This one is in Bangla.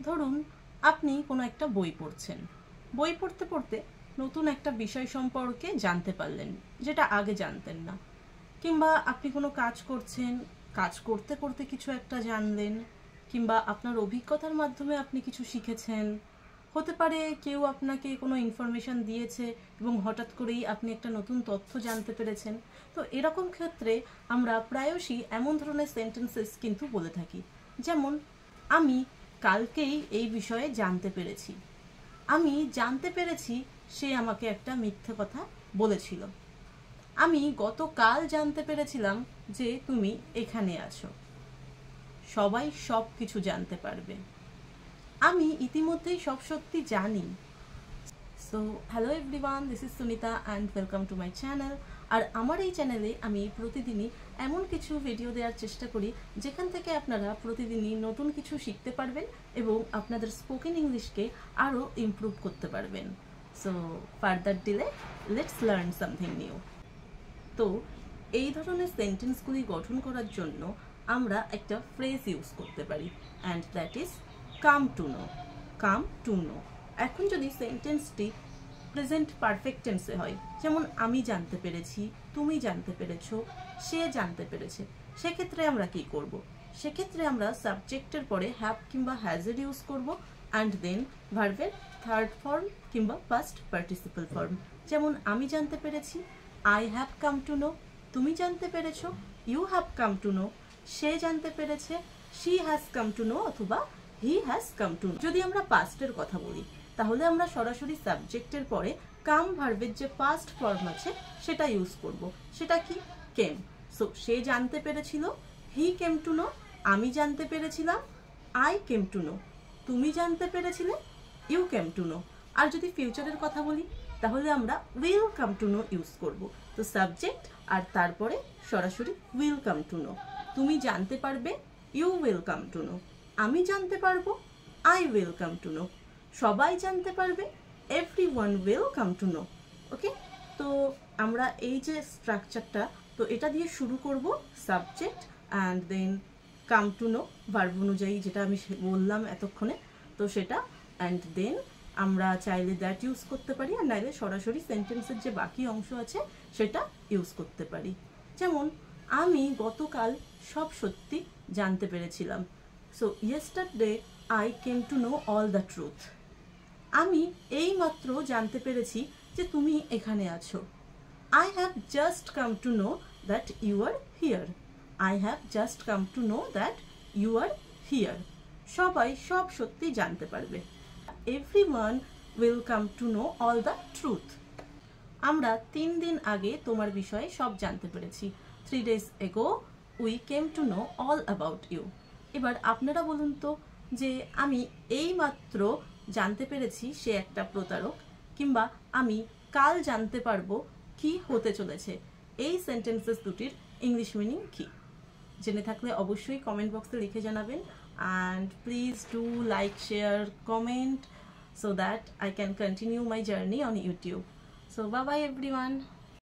ধরুন আপনি কোনো একটা বই পড়ছেন, বই পড়তে পড়তে নতুন একটা বিষয় সম্পর্কে জানতে পারলেন যেটা আগে জানতেন না, কিংবা আপনি কোনো কাজ করছেন, কাজ করতে করতে কিছু একটা জানলেন, কিংবা আপনার অভিজ্ঞতার মাধ্যমে আপনি কিছু শিখেছেন। হতে পারে কেউ আপনাকে কোনো ইনফরমেশন দিয়েছে এবং হঠাৎ করেই আপনি একটা নতুন তথ্য জানতে পেরেছেন। তো এরকম ক্ষেত্রে আমরা প্রায়শই এমন ধরনের সেন্টেন্সেস কিন্তু বলে থাকি, যেমন আমি কালকেই এই বিষয়ে জানতে পেরেছি। আমি জানতে পেরেছি সে আমাকে একটা মিথ্যে কথা বলেছিল। আমি গতকাল জানতে পেরেছিলাম যে তুমি এখানে আছো। সবাই সব কিছু জানতে পারবে। আমি ইতিমধ্যেই সব সত্যি জানি। So hello everyone, this is Sunita and welcome to my channel. আর আমার এই চ্যানেলে আমি প্রতিদিনই এমন কিছু ভিডিও দেওয়ার চেষ্টা করি যেখান থেকে আপনারা প্রতিদিনই নতুন কিছু শিখতে পারবেন এবং আপনাদের স্পোকেন ইংলিশকে আরও ইমপ্রুভ করতে পারবেন। So further delay, let's learn something new. তো এই ধরনের সেন্টেন্সগুলি গঠন করার জন্য আমরা একটা ফ্রেজ ইউজ করতে পারি, and that is come to know. Come to know. এখন যদি সেন্টেন্সটি প্রেজেন্ট পারফেক্ট টেন্সে হয়, যেমন আমি জানতে পেরেছি, তুমি জানতে পেরেছো, সে জানতে পেরেছে, সেক্ষেত্রে আমরা কি করব? সেক্ষেত্রে আমরা সাবজেক্টের পরে হ্যাভ কিংবা হ্যাজের ইউজ করব, অ্যান্ড দেন ভার্বের থার্ড ফর্ম কিংবা ফার্স্ট পার্টিসিপল ফর্ম। যেমন আমি জানতে পেরেছি, I have come to know. তুমি জানতে পেরেছো, you have come to know. সে জানতে পেরেছে, she has come to know অথবা he has come to know. যদি আমরা পাস্টের কথা বলি, তাহলে আমরা সরাসরি সাবজেক্টের পরে কাম ভার্বের যে পাস্ট ফর্ম আছে সেটা ইউজ করব। সেটা কি? কেম। সো সে জানতে পেরেছিল, হি কেম টু নো। আমি জানতে পেরেছিলাম, আই কেম টু নো। তুমি জানতে পেরেছিলে, ইউ কেম টু নো। আর যদি ফিউচারের কথা বলি, তাহলে আমরা will come to know use করব। তো সাবজেক্ট আর তারপরে সরাসরি উইল কাম টু নো। তুমি জানতে পারবে, you will come to know. আমি জানতে পারবো, I will come to know. সবাই জানতে পারবে, everyone will come to know. Okay, তো আমরা এই যে স্ট্রাকচারটা, তো এটা দিয়ে শুরু করব, subject and then come to know verb অনুযায়ী যেটা আমি বললাম এতক্ষণে, তো সেটা, অ্যান্ড দেন আমরা চাইলে দ্যাট ইউজ করতে পারি, আর নাইলে সরাসরি সেন্টেন্সের যে বাকি অংশ আছে সেটা ইউজ করতে পারি। যেমন আমি গতকাল সব সত্যি জানতে পেরেছিলাম। So yesterday I came to know all the truth. আমি এইমাত্র জানতে পেরেছি যে তুমি এখানে আছো। I have just come to know that you are here. I have just come to know that you are here. সবাই সব সত্যি জানতে পারবে। Everyone will come to know all the truth. আমরা 3 দিন আগে তোমার বিষয়ে সব জানতে পেরেছি। 3 days ago we came to know all about you. এবার আপনারা বলুন তো, যে আমি এইমাত্র জানতে পেরেছি সে একটা প্রতারক, কিংবা আমি কাল জানতে পারবো কি হতে চলেছে, এই সেন্টেন্সেস দুটির ইংলিশ মিনিং কি? জেনে থাকলে অবশ্যই কমেন্ট বক্সে লিখে জানাবেন, and please do like, share, comment so that I can continue my journey on YouTube. So bye bye everyone.